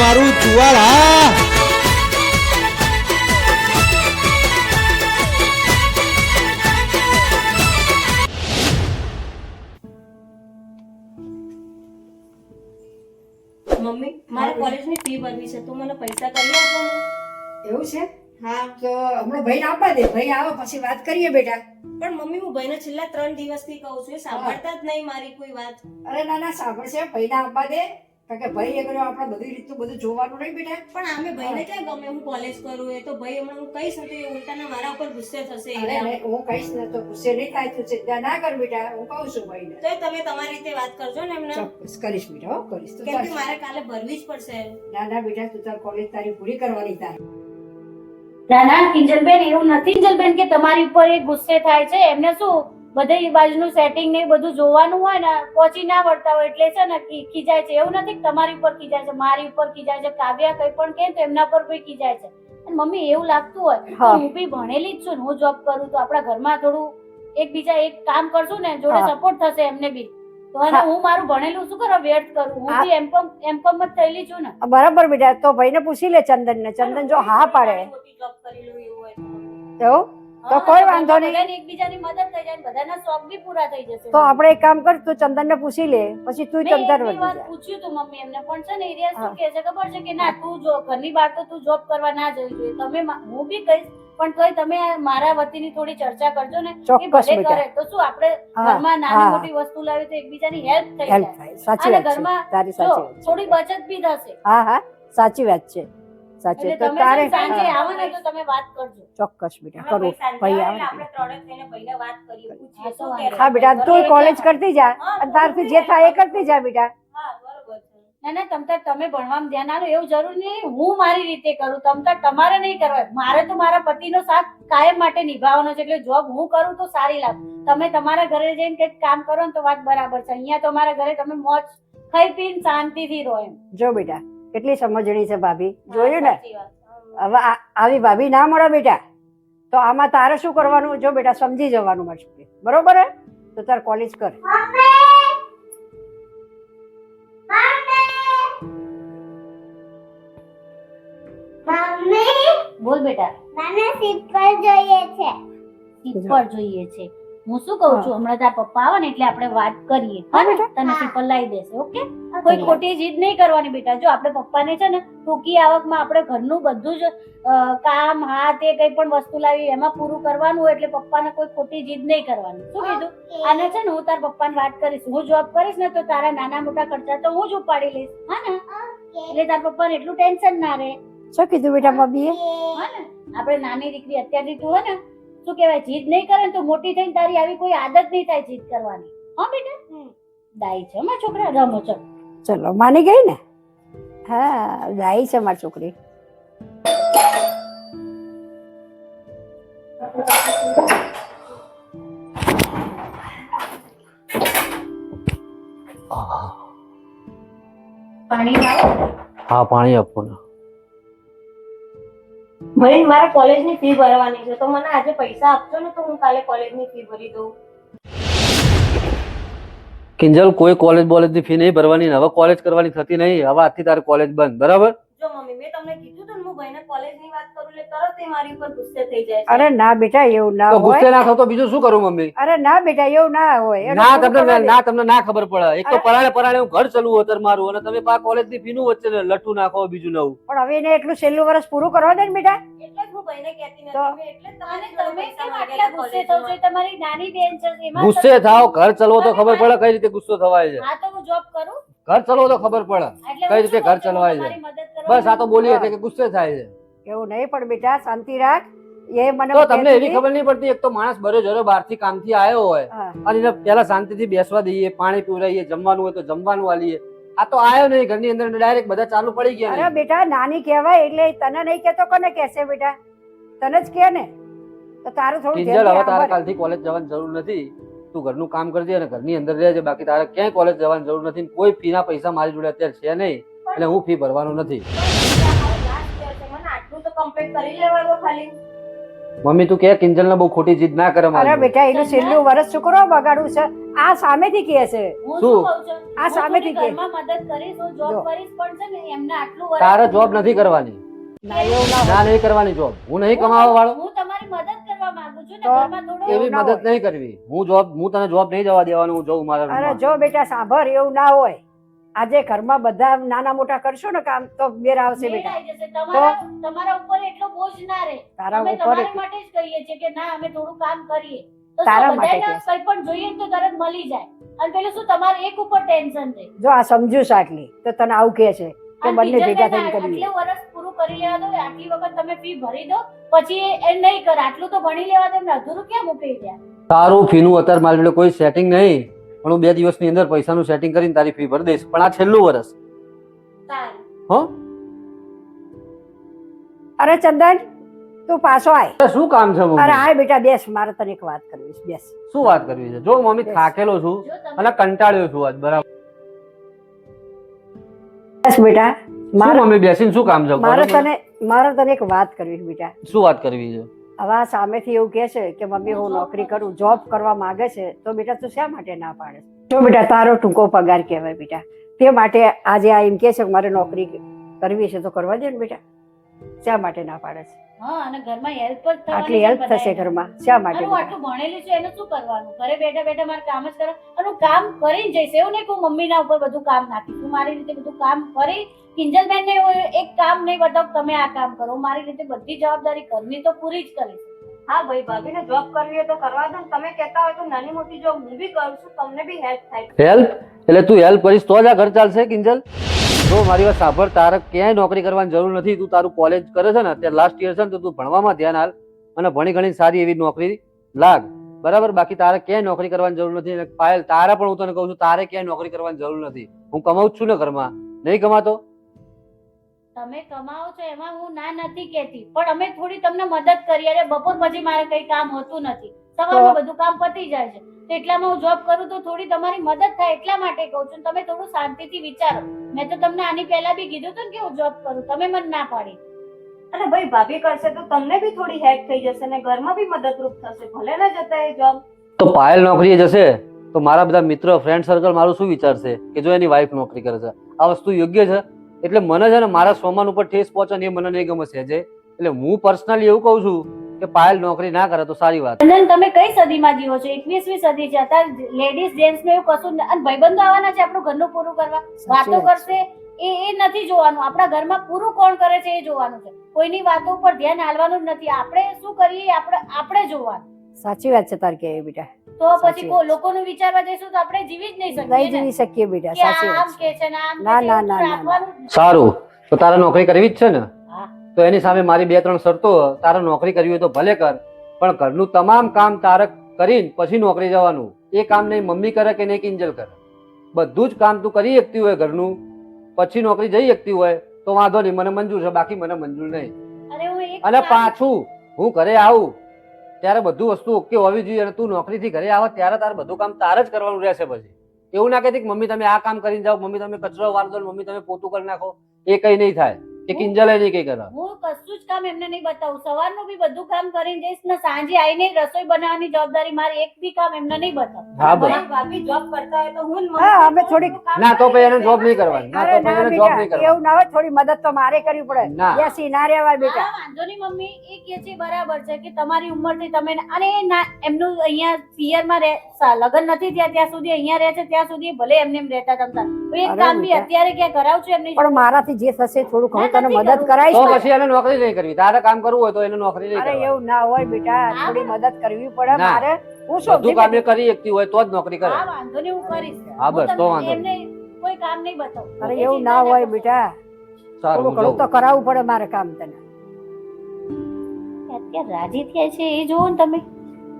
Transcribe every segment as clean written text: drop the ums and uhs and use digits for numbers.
મારું ચુવાડ હા. મમ્મી મારે કોલેજની ફી ભરવી છે, તું મને પૈસા કરી આપો ને? એવું છે? હા. તો હમણાં ભાઈ આપવા દે, ભાઈ આવે પછી વાત કરીએ બેટા. પણ મમ્મી હું ભાઈને છેલ્લા 3 દિવસથી કહું છું, એ સાંભળતા જ નહીં મારી કોઈ વાત. અરે ના ના સાંભળશે, ભાઈને આપવા દે, કારણ કે ભાઈ આગળ આપણે બધી રીતનું બધું જોવાનું નહીં બેટા. પણ આમે ભાઈને ક્યાં ગમે હું કોલેજ કરું? એ તો ભાઈ હમણાં હું કહીશ ને તો એ ઉલટાના મારા ઉપર ગુસ્સે થશે. અરે હું કહીશ ને તો ગુસ્સે નહીં થાય, તું ચિંતા ના કર બેટા, હું કહું છું ભાઈને. તો તમે તમારી રીતે વાત કરજો ને એમને, ચોક્કસ કરીશ બેટા, હો કરીશ. તું કેમ કે ચાલ. મારે કાલે ભરવી જ પડશે. ના ના બેટા, તું તાર કોલેજ તારી પૂરી કરવાની તારે. ના કિંજલબેન એવું નથી કિંજલબેન કે તમારી ઉપર એ ગુસ્સે થાય છે. એમને શું બધી બાજુનું સેટિંગ ને બધું જોવાનું હોય ને, પહોંચી ના વળતા હોય એટલે છે ને ખીજાય છે. એવું નથી કે તમારી ઉપર ખીજાય છે, મારી ઉપર ખીજાય છે, કાવ્યા કઈ પણ કે તો એમના પર કોઈ ખીજાય છે. અને મમ્મી એવું લાગતું હોય તો હું બી ભણેલી જ છું ને, હું જોબ કરું તો આપણા ઘરમાં થોડું એકબીજા એક કામ કરશું ને, જોડે સપોર્ટ થશે એમને બી. તો અને હું મારું ભણેલું શું કરવા વ્યર્થ કરું? હું બી એમકોમ જ થયેલી છું ને. બરાબર બેટા, તો ભાઈને પૂછી લે ચંદન ને. ચંદન જો હા પાડે મોટી જોબ કરી લઉં એવું હોય તો. એવું તો કોઈ વાંધો નહીં. બધાને એકબીજાની મદદ થઈ જાય, બધાના શોખ બી પૂરા થઈ જશે. તો આપણે એક કામ કર, તું ચંદન ને પૂછી લે, પછી તું મેં ચંદન એક વધી વાર જા. પૂછ્યું તું મમ્મી એમને, પણ છે ને એરિયા શું કહે છે ખબર છે કે ના તું જો ઘરની બહાર તો તું જોબ કરવા ના જવી જોઈએ. તમે હું બી કહીશ પણ તોય તમે મારા વતીની થોડી ચર્ચા કરજો ને. ચોક્કસ એ ભલે બેટા. કરે તો શું આપણે ઘરમાં નાની મોટી વસ્તુ લાવી તો એકબીજાની હેલ્પ થઈ હેલ્પ જાય. થાય, સાચી અને વાત છે ઘરમાં તારી, જો સાચી વાત છે. થોડી બચત બી થશે. હા હા સાચી વાત છે, સાચી. એટલે તો તમે તારે સાંજે હા, આવો ને તો તમે વાત કરજો. ચોક્કસ બેટા હમણાં કરું. સાંજે ભાઈ આવે આવે એટલે આપણે ત્રણે થઈને ભાઈને વાત કરીએ, પૂછીએ હા, તો શું વાંધો કહે છે. હા બેટા, તું બરોબર, કોલેજ એટલે કરતી જા હા, અને તારથી જે થાય એ કરતી જા બેટા. હા બરોબર છે. ના તમે ભણવામાં ધ્યાન આપો એવું જરૂરી નહીં. હું મારી રીતે કરું, તમારે નહીં કરવા. મારે તો મારા પતિનો સાથ કાયમ માટે નિભાવવાનો છે. એટલે જોબ હું કરું તો સારી લાગે. તમે તમારા ઘરે જઈને કંઈક કામ કરો ને તો વાત બરાબર છે. અહીંયા તો અમારા ઘરે તમે મોજ ખાઈ પીને શાંતિથી રહો એમ. જો બેટા કેટલી સમજણી છે ભાભી, જોયું ને? સાચી વાત. હવે આવી ભાભી ના મળે બેટા, તો આમાં તારે શું કરવાનું? જો બેટા સમજી જવાનું મારી છોકરી, બરોબર હે? તો તાર કોલેજ કર. બોલ બેટા. મને સિક્કર જોઈએ છે. સીપર જોઈએ છે. હું શું કહું છું, હમણાં તારા પપ્પા આવે ને એટલે આપણે વાત કરીએ. હા ને? તને સીપર લાવી દેશે. ઓકે? કોઈ ખોટી જીદ નહીં કરવાની બેટા. જો આપણે પપ્પાને છે ને ટૂંકી આવકમાં આપણે ઘરનું બધું જ કામ હાથ એ કઈ પણ વસ્તુ લાવી એમાં પૂરું કરવાનું હોય એટલે પપ્પાને કોઈ ખોટી જીદ નહીં કરવાની. શું કીધું? આને છે ને હું તારા પપ્પાને વાત કરીશ. હું જોબ કરીશ ને તો તારા નાના મોટા ખર્ચા તો હું જ ઉપાડી લઈશ. હા ને? એટલે તારા પપ્પાને એટલું ટેન્શન ના રહે. શું કીધું બેટા મમ્મીએ? હા ને? આપણે નાની દીકરી અત્યારથી તું હે ને શું કહેવાય જીદ નહીં કરે ને તો મોટી થઈને તારી આવી કોઈ આદત નહીં થાય જીદ કરવાની. હા બેટા? દાઈ છે મારા છોકરા. રમો ચલ. ચલો માની ગઈ ને? હા ગાઈ છે મારી છોકરી. પાણી લાવો. હા પાણી આપો ને. ભાઈ મારે કોલેજની ફી ભરવાની છે, તો મને આજે પૈસા આપજો ને તો હું કાલે કોલેજની ફી ભરી દઉં. કિંજલ કોઈ કોલેજ બોલેજની ફી નહીં ભરવાની ને હવે કોલેજ કરવાની થતી નહીં. હવે આજથી તારે કોલેજ બંધ, બરાબર? જો મમ્મી મેં તમને કીધું તો હું ભાઈને કોલેજની વાત કરું એટલે તરત એ મારી ઉપર ગુસ્સે થઈ જાય છે. અરે ના બેટા એવું ના તો ગુસ્સે હોય. ના થાવ તો બીજું શું કરું મમ્મી? અરે ના બેટા એવું ના હોય. એનું ના થોડું કરવા દે. તમને ના ખબર પડે. એક તો પરાણે હું ઘર ચલવું અત્યારે મારું અને તમે પા કોલેજ ની ફી નું વચ્ચે લઠ્ઠું નાખો બીજું નવું. પણ હવે એને એટલું છેલ્લું વર્ષ પૂરું કરવા દે ને બેટા. એટલે જ હું ભાઈને કહેતી નથી. તો? મેં એટલે જ અને તમારી જોડે તમે પૈસા કેમ માંગ્યા આટલા હતા ગુસ્સે થો છો? કોલેજમાં. એ તમારી નાની બેન છે. એમાં ગુસ્સે થાવ, ઘર ચલવો તો ખબર પડે કઈ રીતે ગુસ્સો થવાય છે. હા તો હું જોબ કરું ઘર ચલવો તો ખબર પડે એટલે કઈ હું રીતે શું ઘર કરું છું? ચલવાય છે. તમારી મદદ કરવા બસ આ તો બોલીએ કે ગુસ્સે થાય છે. એવું નહીં પણ બેટા શાંતિ રાખ. એ મને તો તમને કહેતી એવી હતી. ખબર નહીં પડતી. એક તો માણસ બરો જરો બહાર થી કામ થી આવ્યો હોય હા. અને એને પેલા શાંતિથી બેસવા દઈએ, પાણી પીવડાવીએ, જમવાનું હોય તો જમવાનું આલીએ. આ તો આવ્યો નહીં ઘરની અંદર ડાયરેક્ટ બધા ચાલુ પડી ગયા અરે નહીં. બેટા નાની કહેવાય એટલે તને નહીં કહેતો કોને કહેશે બેટા? તને જ કહે ને. તો તારું થોડું કિંજલ હવે ધ્યાન તારે રાખ. કાલથી કોલેજ જવાની જરૂર નથી. તું ઘરનું કામ કરજે અને ઘરની અંદર રહેજે. બાકી તારે ક્યાંય કોલેજ જવાની જરૂર નથી. કોઈ ફી ના પૈસા મારી જોડે અત્યારે છે નહીં એટલે હું ફી ભરવાનો નથી. મારો last year છે, મને આટલું તો કમ્પ્લીટ કરી લેવા દો ખાલી. મમ્મી તું કે કિંજલ ને બહુ ખોટી જીદ ના કરે અરે મારી. બેટા એનું છેલ્લું વર્ષ શું કરવા બગાડવું છે આ સામેથી કહે છે હું શું? શું કહું છું? આ હું સામેથી થોડી કે. ઘરમાં મદદ કરીશ, હું જો. જોબ કરીશ, પણ છે ને એમને આટલું વર્ષ તારે જોબ નથી કરવાની. ના એવું ના ના નહીં કરવાની જોબ. હું નહીં કમાવા વાળો. હું તમારી મદદ કરવા માંગુ છું ને તો ઘરમાં થોડું એવી ના મદદ નહીં કરવી. હું તને જોબ નહીં જવા દેવાનું. હું જઉં મારા અરે રૂમમાં. જો બેટા સાંભળ એવું ના હોય આજે ઘરમાં બધા નાના મોટા કરશો ને કામ તો મેર આવશે મેળ બેટા આવી જશે. તમારા ઉપર એટલો બોજ ના રહે. તારા અમે ઉપર તમારા માટે જ કહીએ છીએ કે ના અમે થોડું કામ કરીએ તો તારા શું માટે બધાને કંઈ પણ જોઈએ તો તરત મળી જાય. અને પેલું શું તમારે એક ઉપર ટેન્શન રહે. જો આ સમજુ છે આટલી તો તને આવું કહે છે કે અને બંને ભેગા બીજા થઈને કરીએ આટલું વર્ષ પૂરું કરી લેવા દો, આટલી વખત તમે ફી ભરી દો, પછી એ નહીં કરે આટલું તો ભણી લેવા દો, એમને અધૂરું ક્યાં મૂકી દે. તારું ફીનું અત્યારે મારી જોડે કોઈ સેટિંગ નહીં, પણ હું 2 દિવસની અંદર પૈસાનું સેટિંગ કરીને તારી ફી ભરી દઈશ. પણ આ છેલ્લું વર્ષ. સારું. હો અરે ચંદન તું પાછો આય અરે શું કામ છે મમ્મી? અરે આય બેટા બેસ મારે તને એક વાત કરવી છે બેસ શું વાત કરવી છે? જો મમ્મી થાકેલો છું જો તમે અને કંટાળ્યો છું આજ. બરાબર. બેસ બેટા શું મારે મમ્મી બેસીને શું કામ છે? મારે તને એક વાત કરવી છે બેટા શું વાત કરવી છે? હવે આ સામેથી એવું કહે છે કે મમ્મી હું નોકરી કરું જોબ કરવા માંગે છે તો બેટા તું શા માટે ના પાડે જો બેટા તારો ટૂંકો પગાર કહેવાય બેટા તે માટે આજે આ એમ કહે છે કે મારે નોકરી કરવી છે તો કરવા દે ને બેટા શા માટે ના પાડે છે હા અને ઘરમાં હેલ્પ જ થવાની આટલી છે હેલ્પ થશે બધાયને. ઘરમાં શા માટે અને હું આટલું ભણેલી છું એનું શું કરવાનું? ઘરે બેઠા બેઠા મારે કામ જ કરવા અને હું કામ કરીને જઈશ. એવું નહીં કે હું મમ્મીના ઉપર બધું કામ નાખીશ. હું મારી રીતે બધું કામ કરી કિંજલબેનને હું એક કામ નહીં બતાવું કે તમે આ કામ કરો. હું મારી રીતે બધી જવાબદારી ઘરની તો પૂરી જ કરીશ. હા ભાઈ ભાભીને જોબ કરવી હોય તો કરવા દો ને. તમે કહેતા હોય તો નાની મોટી જોબ હું બી કરું છું, તમને બી હેલ્પ થાય. હેલ્પ એટલે તું હેલ્પ કરીશ તો જ આ ઘર ચાલશે કિંજલ. જો મારી વાત સાંભળ, તારે ક્યાંય નોકરી કરવાની જરૂર નથી. તું તારું કોલેજ કરે છે ને અત્યારે લાસ્ટ યર છે ને તો તું ભણવામાં ધ્યાન હાલ અને ભણી ઘણી સારી એવી નોકરી લાગ. બરાબર. બાકી તારે ક્યાંય નોકરી કરવાની જરૂર નથી. અને પાયલ તારે પણ હું તને કહું છું તારે ક્યાંય નોકરી કરવાની જરૂર નથી. હું કમાઉં જ છું ને ઘરમાં. નહીં કમાતો? તમે કમાઓ છો એમાં હું ના નથી કહેતી, પણ અમે થોડી તમને મદદ કરીએ. અરે બપોર પછી મારે કઈ કામ હોતું નથી, સવારમાં બધું કામ પતી જાય છે. તો એટલામાં હું જોબ કરું તો થોડી તમારી મદદ થાય એટલા માટે કહું છું. તમે થોડું શાંતિથી વિચારો. મેં તો તમને આની પહેલા બી કીધું હતું ને કે હું જોબ કરું, તમે મને ના પાડી. અને ભાઈ ભાભી કરશે તો તમને બી થોડી હેલ્પ થઈ જશે ને ઘરમાં બી મદદરૂપ થશે. ભલે ના જતા એ જોબ. તો પાયલ નોકરીએ જશે તો મારા બધા મિત્રો ફ્રેન્ડ સર્કલ મારું શું વિચારશે કે જો એની વાઈફ નોકરી કરે છે? આ વસ્તુ યોગ્ય છે? એટલે મને છે ને મારા સોમાન ઉપર ઠેસ પહોંચે ને એ મને નહીં ગમે છે. એટલે હું પર્સનલી એવું કહું છું કે પાયલ નોકરી ના કરે તો સારી વાત. ચંદન તમે કઈ સદીમાં જીવો છો? 21મી સદી છે. અત્યારે લેડીઝ જેન્ટ્સ ને એવું કશું અને ભાઈબંધો આવવાના છે આપણું ઘરનું પૂરું કરવા. વાતો કરશે એ નથી જોવાનું. આપણા ઘરમાં પૂરું કોણ કરે છે એ જોવાનું છે. કોઈની વાતો ઉપર ધ્યાન હાલવાનું જ નથી. આપણે શું કરીએ આપણે જોવાનું. સાચી વાત છે તાર કે બેટા તો સાચી પછી વાત. લોકોનું વિચારવા જઈશું તો આપણે જીવી જ નહીં નહીં શકીએ ને. જીવી શકીએ બેટા કે સાચી આમ વાત કે છે છે ને આમ ના, કે છે, ના, એવું ના, તો ના, રાખવાનું જ. સારું. તો તારે નોકરી કરવી જ છે ને? હા. તો એની સામે મારી 2-3 શરતો. તારે નોકરી કરવી હોય તો ભલે કર, પણ ઘરનું તમામ કામ તારે કરીને પછી નોકરી જવાનું. એ કામ નહીં મમ્મી કરે કે નહીં કિંજલ કરે. બધું જ કામ તું કરી શકતી હોય ઘરનું, પછી નોકરી જઈ શકતી હોય તો વાંધો નહીં, મને મંજૂર છે. બાકી મને મંજૂર નહીં. અરે હું એક અને કામ- પાછું હું ઘરે આવું ત્યારે બધું વસ્તુ ઓકે હોવી જોઈએ. અને તું નોકરીથી ઘરે આવે ત્યારે તારે બધું કામ તારે જ કરવાનું રહેશે. પછી એવું ના કહેતી કે મમ્મી તમે આ કામ કરીને જાઓ, મમ્મી તમે કચરો વાર દો, મમ્મી તમે પોતું કરી નાખો. એ કઈ નહીં થાય. એ કિંજલે નહીં કઈ કરે. હું કશું જ કામ એમને નહીં બતાવું. સવારનું બી બધું કામ કરીને જઈશ ને સાંજે આવીને રસોઈ બનાવવાની જવાબદારી મારી. એક બી કામ એમને નહીં બતાવું. હા બસ. ભાઈ ભાભી જોબ કરતા હોય તો હું ને હા, મમ્મી અમે તો થોડીક- કામ ના તો પછી એને કરીએ. જોબ નહીં કરવાની. ના અરે તો પછી ના એને જોબ નહીં બેટા કરવાની. એવું ના હોય થોડી મદદ તો મારે કરવી પડે ના. બેસી ના રહેવાય બેટા હા, વાંધો નહીં મમ્મી. એ કે છે બરાબર છે કે તમારી ઉંમરથી તમે અને એ ના એમનું અહીંયા પિયરમાં લગ્ન નથી થયા ત્યાં સુધી અહીંયા રહે છે ત્યાં સુધી ભલે એમને એમ રહેતા તમતા. તો એક અરે કામ બી બેટા. અત્યારે ક્યાં કરાવું છું એમની પણ મારાથી જે થશે થોડું ઘણું તને નથી મદદ કરવું. કરાવીશ તો ને. પછી એને નોકરી નહીં કરવી. તારે કામ કરવું હોય તો એને નોકરી નહીં અરે કરવાની. એવું ના હોય બેટા ના, થોડી મદદ કરવી પડે ના. મારે હું શું બધું કામ એ કરી શકતી હોય તો જ નોકરી કરે. હા વાંધો નહીં હું કરીશ. હા, બસ, હું તો તમને વાંધો એમને કોઈ કામ નહીં બતાવું. અરે એ એવું ચિંતા ના હોય કરશો. બેટા સારું થોડું હું ઘણું તો જાઉં. કરાવવું પડે મારે કામ તને અત્યારે રાજી થયા છે એ જોવો ને તમે.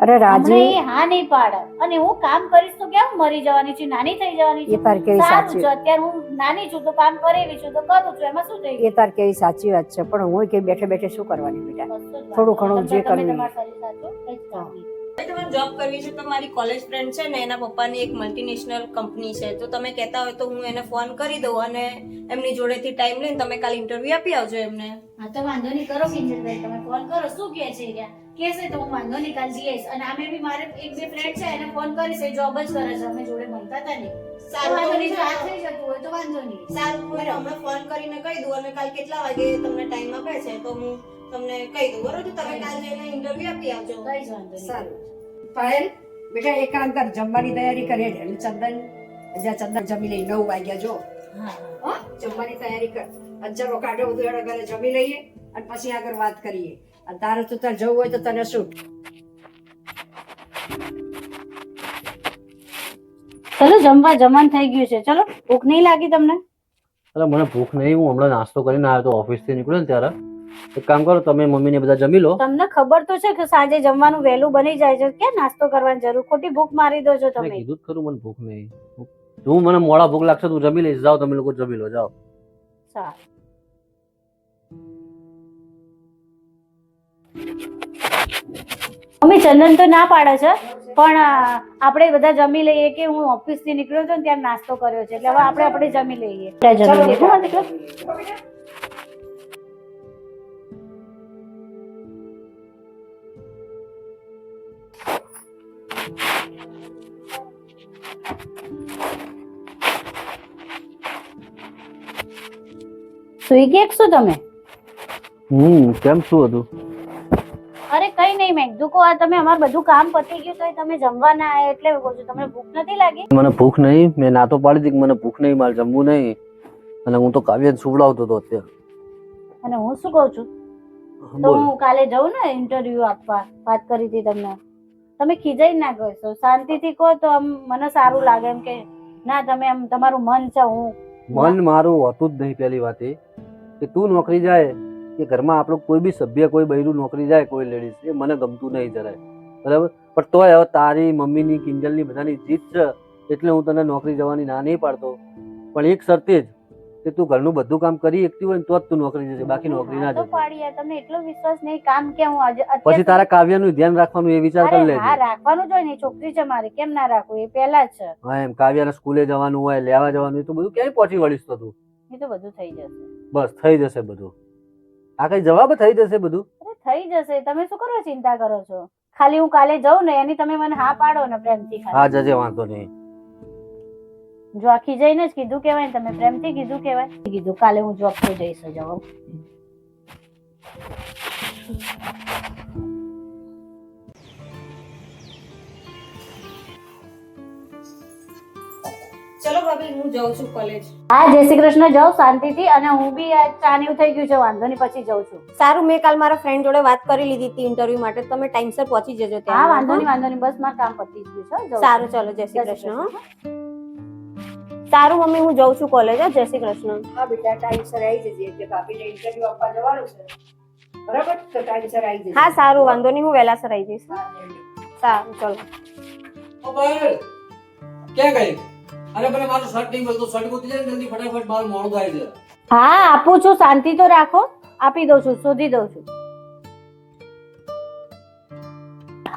અરે રાજી હમણાં એ હા નહીં પાડે અને હું કામ કરીશ તો કેમ મરી જવાની છું, નાની થઈ જવાની એ છું. તાર કેવી સારું સાચી છે અત્યારે હું નાની છું તો કામ કરેવી છું તો કરું છું, એમાં શું થઈ એ તાર કેવી સાચી વાત છે પણ હું કે બેઠે બેઠે શું કરવાની બેટા ગયું? થોડું ઘણું જે કરવું તમારા શરીર સાચું કંઈ જ કામ નહીં. તમારે જોબ કરવી છે તો મારી કોલેજ ફ્રેન્ડ છે ને એના પપ્પાની એક મલ્ટીનેશનલ કંપની છે, તો તમે કહેતા હોય તો હું એને ફોન કરી દઉં અને એમની જોડેથી ટાઈમ લઈને તમે કાલે ઇન્ટરવ્યુ આપી આવજો એમને. હા તો વાંધો નહીં, કરો કિંજલભાઈ તમે ફોન કરો. શું કહે છે યાર? કહેશે તો હું વાંધો નહીં કાલ જઈશ. અને આમે બી મારે એક બે ફ્રેન્ડ છે એને ફોન કરીશ, એ જોબ જ કરે છે, અમે જોડે ભણતા હતા ને. સારું, વાંધો નહીં, તો વાત થઈ જતું હોય તો વાંધો નહીં. સારું, હું એને હમણાં ફોન કરીને કહી દઉં અને કાલ કેટલા વાગે તમને ટાઈમ આપે છે તો હું તમને કહી દઉં, બરોબર? તમે કાલ જઈને ઇન્ટરવ્યુ આપી આવજો. કઈ જ વાંધો નહીં. સારું પાયલ બેટા એક કામ કર, જમવાની તૈયારી કરે અને ચંદન જમી લઈ 9 વાગ્યા જો. હા હા જમવાની તૈયારી કર, અંજારો કાઢો બધું એના ઘરે જમી લઈએ અને પછી આગળ વાત કરીએ. અને તારે તો તાર જવું હોય તો તને શું. ચલો જમવા જમવાનું થઈ ગયું છે. ચલો, ભૂખ નહીં લાગી તમને? અરે મને ભૂખ નહીં, હું હમણાં નાસ્તો કરીને આવ્યો તો ઓફિસથી નીકળ્યો ને ત્યારે. એક કામ કરો, તમે મમ્મીને બધા જમી લો. તમને ખબર તો છે કે સાંજે જમવાનું વહેલું બની જાય છે, ક્યાં નાસ્તો કરવાની જરૂર? ખોટી ભૂખ મારી દો છો મેં તમે. કીધું જ ખરું મને ભૂખ નહીં. હું મને મોડા ભૂખ લાગશે તું જમી લઈશ. જાઓ તમે લોકો જમી લો, જાઓ. સારું. મમ્મી ચંદન તો ના પાડે છે, પણ આપણે બધા જમી લઈએ કે હું ઓફિસ થી નીકળ્યો હતો ને ત્યારે નાસ્તો કર્યો છે, એટલે હવે આપણે જમી લઈએ. જમી લઈએ. હો, દીકરો? સુઈ ગયા છો તમે? કેમ શું હતું? અરે કઈ નહીં, મેં કીધું કો આ તમે અમારું બધું કામ પતી ગયું તો તમે જમવા ના આયા એટલે કહું છું. તમને ભૂખ નથી લાગી? મને ભૂખ નહીં, મેં ના તો પાડી હતી કે મને ભૂખ નહીં, મારે જમવું નહીં. અને હું તો કાવ્યાને સુવડાવતો હતો અત્યારે. અને હું શું કહું છું, તો બોલ. હું કાલે જઉં ને ઇન્ટરવ્યુ આપવા, વાત કરી હતી તમને. તમે ખીજાઈ ના કરશો, શાંતિથી કહો તો આમ મને સારું લાગે, એમ કે ના તમે આમ તમારું મન છે. હું મન મારું હોતું જ નહીં. પહેલી વાત એ કે તું નોકરી જાય કે ઘરમાં આપણું કોઈ બી સભ્ય, કોઈ બૈરું નોકરી જાય, કોઈ લેડીઝ, એ મને ગમતું નહીં જરાય, બરાબર? પણ તોય હવે તારી મમ્મીની, કિંજલની, બધાની જીત છે એટલે હું તને નોકરી જવાની ના નહીં પાડતો. પણ એક શરતે જ કે તું ઘરનું બધું કામ કરી શકતી હોય ને તો જ તું નોકરી જજે, બાકી નોકરી ના તો જજે. પાડી યાર, તમને એટલો વિશ્વાસ નહીં કામ કે હું પછી તારા કાવ્યનું ધ્યાન રાખવાનું એ વિચાર કરી લેજે. હા રાખવાનું જોઈએ ને, છોકરી છે મારી, કેમ ના રાખવું? એ પહેલા જ છે. હા એમ કાવ્યાને સ્કૂલે જવાનું હોય, લેવા જવાનું હોય તો બધું ક્યાંય પહોંચી વળીશ તો તું? એ તો બધું થઈ જશે. બસ થઈ જશે બધું. આ કઈ જવાબ થઈ જશે બધું? અરે થઈ જશે, તમે શું કરવા ચિંતા કરો છો? ખાલી હું કાલે જઉં ને એની તમે મને હા પાડો ને પ્રેમથી. હા જજે, વાંધો નહીં. જો આખી જઈને જ કીધું કેવાય, તમે પ્રેમથી કીધું કેવાય. કીધું કાલે હું જોબ પર જઈશ જ. હવે ચલો ભાભી, હું જાઉં છું કોલેજ. હા જય શ્રી કૃષ્ણ. જાઉં શાંતિથી. અને હું બી આ ચા ને એવું થઈ ગયું છે, વાંધો નહીં, પછી જાઉં છું. સારું, મેં કાલ મારા ફ્રેન્ડ જોડે વાત કરી લીધી હતી ઇન્ટરવ્યુ માટે. તમે ટાઈમસર પહોંચી જજો ત્યાં. હા વાંધો નહીં, વાંધો નહીં, બસ મારું કામ પતી જ ગયું છે. જાઉં છું. સારું, ચલો, જય શ્રી કૃષ્ણ. હો. સારું મમ્મી, હું જાઉં છું કોલેજ. જય શ્રી કૃષ્ણ. હા બેટા ટાઈમસર આવી જજે, એટલે ભાભીને ઇન્ટરવ્યુ આપવા જવાનું છે, બરાબર? તો ટાઈમસર આવી જજે. હા સારું, વાંધો નહીં, હું વહેલાસર આવી જઈશ. સારું, ચલો. ક્યાં ગઈ? અરે મને મારું શર્ટ નહીં મળતું, શર્ટ ગોતી જાય જલ્દી ફટાફટ, મારું મોડું થાય છે. હા આપું છું, શાંતિ તો રાખો, આપી દઉં છું, શોધી દઉં છું.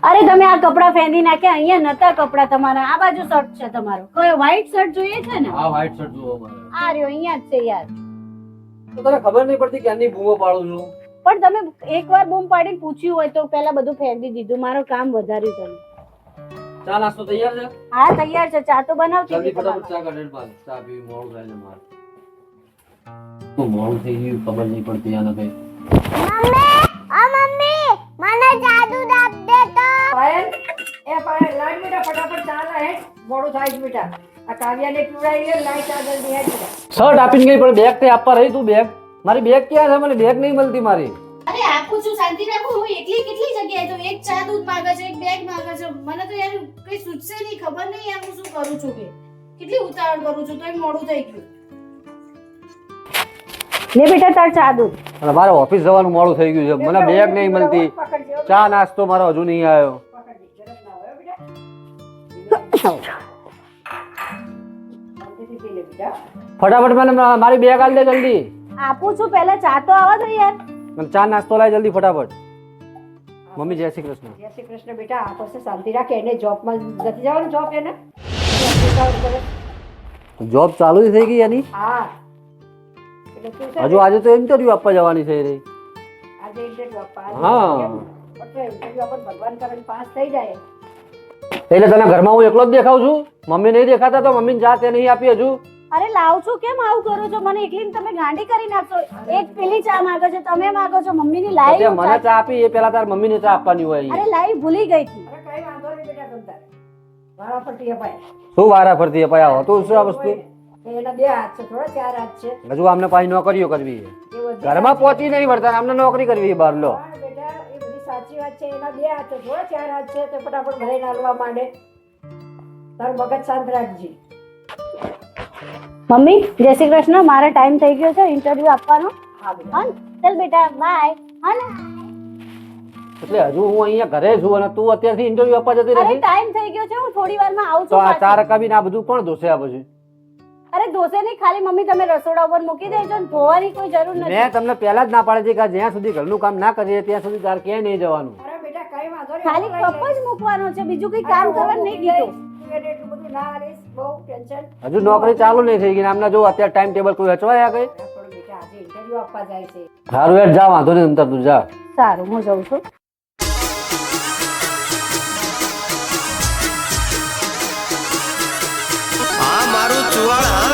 અરે તમે આ કપડા ફેંદી નાખ્યા, અહીંયા નતા કપડા તમારા, આ બાજુ શર્ટ છે તમારો. કયો વ્હાઈટ શર્ટ જોઈએ છે ને? હા વ્હાઈટ શર્ટ જુઓ મારે. આ રહ્યો, અહીંયા જ છે યાર. તો તને ખબર નહીં પડતી ક્યાંની બૂમો પાડું છું? પણ તમે એકવાર બૂમ પાડીને પૂછ્યું હોય તો પેલા બધું ફેંકી દીધું, મારું કામ વધાર્યું તમે. ચા નાસ્તો તૈયાર છે? હા તૈયાર છે, ચા તો બનાવતી જલ્દી હતી ફટાફટ તમારે. ચા કાઢે બાદ, ચા પીવી મોડું થાય છે મારે. તો મોડું થઈ ગયું, ખબર નહીં પડતી આને કઈ. મમ્મી મને જાદુ દાબ દે તો. પાયલ, એ પાયલ લાડ બેટા ફટાફટ ચા લાય, મોડું થાય છે બેટા. આ કાવ્યાને પીવડાવી લે, લાય ચા જલ્દી હેડ બેટા. શર્ટ આપીને ગઈ પણ બેગ તે આપવા રહી તું. બેગ મારી બેગ ક્યાં છે? મને બેગ નહીં મળતી મારી. અરે આપું છું, શાંતિ રાખો. હું એકલી કેટલી જગ્યાએ તો એક ચા દૂધ માંગે છે, એક બેગ માંગે છે. મને તો યાર કઈ સૂચશે નહીં, ખબર નહીં યાર હું શું કરું છું કે કેટલી ઉતાવળ કરું છું, તોય મોડું થઈ ગયું. લે બેટા તાર ચા દૂધ. અને મારે ઓફિસ જવાનું મોડું થઈ ગયું છે, મને બેગ નહીં મળતી. ચા નાસ્તો મારો હજુ નહીં આવ્યો. ફટાફટ મને મારી બેગ આલ દે જલ્દી. આપું છું, પહેલા ચા તો આવવા દો યાર. મને ચા નાસ્તો લાય જલ્દી ફટાફટ. મમ્મી જય શ્રી કૃષ્ણ. જય શ્રી કૃષ્ણ બેટા. આ પાસે શાંતિ રાખે, એને જોબમાં નથી જવાનું, જોબ એને. જોબ ચાલુ થઈ ગઈ એની? હા એટલે તું છે હજુ આજે તો ઇન્ટરવ્યુ આપવા જવાની છે રે. આજે ઇન્ટરવ્યુ આપવા હા. કેમ? પણ તો interview આપણને ભગવાન કરીને પાસ થઈ જાય. એટલે તને ઘરમાં હું એકલો જ દેખાઉં છું? મમ્મી નહીં દેખાતા તો મમ્મીને ચા તે નહીં આપી હજુ? અરે લાવ છું, કેમ આવું કરો છો? મને એકલીને તમે ગાંડી કરી નાખશો. એક પેલી ચા માંગો છો, તમે માંગો છો, મમ્મીની તો તે લાઈવ મને ચા આપી એ પેલા તાર મમ્મીને ચા આપવાની હોય અરે અહીંયા. લાઈવ ભૂલી ગઈ હતી. અરે કઈ વાંધો નહીં બેટા તમ તારે. વારાફરતી અપાય. શું વારા ફરતી અપાયા હોતું શું આ વસ્તુ? એના 2 હાથ છે, થોડા 4 હાથ છે. હજુ આમને પાછી નોકરીઓ કરવી છે. એ બધી ઘરમાં પહોંચી નહીં વળતા આમને નોકરી કરવી છે બહાર લો. પણ બેટા એ બધી સાચી વાત છે. એના 2 હાથ છે, થોડા 4 હાથ છે. તો ફટાફટ ભરાઈને હાલવા માંડે. તારું મગજ શાંત રાખજે. મમ્મી જય શ્રી કૃષ્ણ. મારે ટાઈમ થઈ ગયો છે ઇન્ટરવ્યુ આપવાનો. હા બેટા. હા ને? ચાલ બેટા બાય. હા ને? એટલે હજુ હું અહીંયા ઘરે છું અને તું અત્યારથી ઇન્ટરવ્યુ આપવા જતી અરે રહી. ટાઈમ થઈ ગયો છે, હું થોડી વારમાં આવું તો છું આ પાછી. 4 રકાબીને આ બધું કોણ ધોશે આ પછી? અરે ધોશે નહીં, ખાલી મમ્મી તમે રસોડા ઉપર મૂકી દેજો ને ધોવાની કોઈ જરૂર નથી. મેં તમને પહેલા જ ના પાડી છે કે જ્યાં સુધી ઘરનું કામ ના કરીએ ત્યાં સુધી તાર ક્યાંય નહીં જવાનું. અરે બેટા કઈ વાંધો નહીં. ખાલી કપ જ મૂકવાનો છે, બીજું કઈ કામ કરવાનું નહીં કીધું. એટલું બધું ના લઈશ, બહુ ટેન્શન. હજુ નોકરી ચાલુ નહીં થઈ ગઈ ને આમને જો અત્યારે ટાઈમ ટેબલ કોઈ અચવાયા કઈ? પણ બેટા આજે ઇન્ટરવ્યુ આપવા જાય છે. સારું યાર જા વાંધો નહીં અંતર તું જા. સારું હું જઉં છું. આ મારું ચુવાડ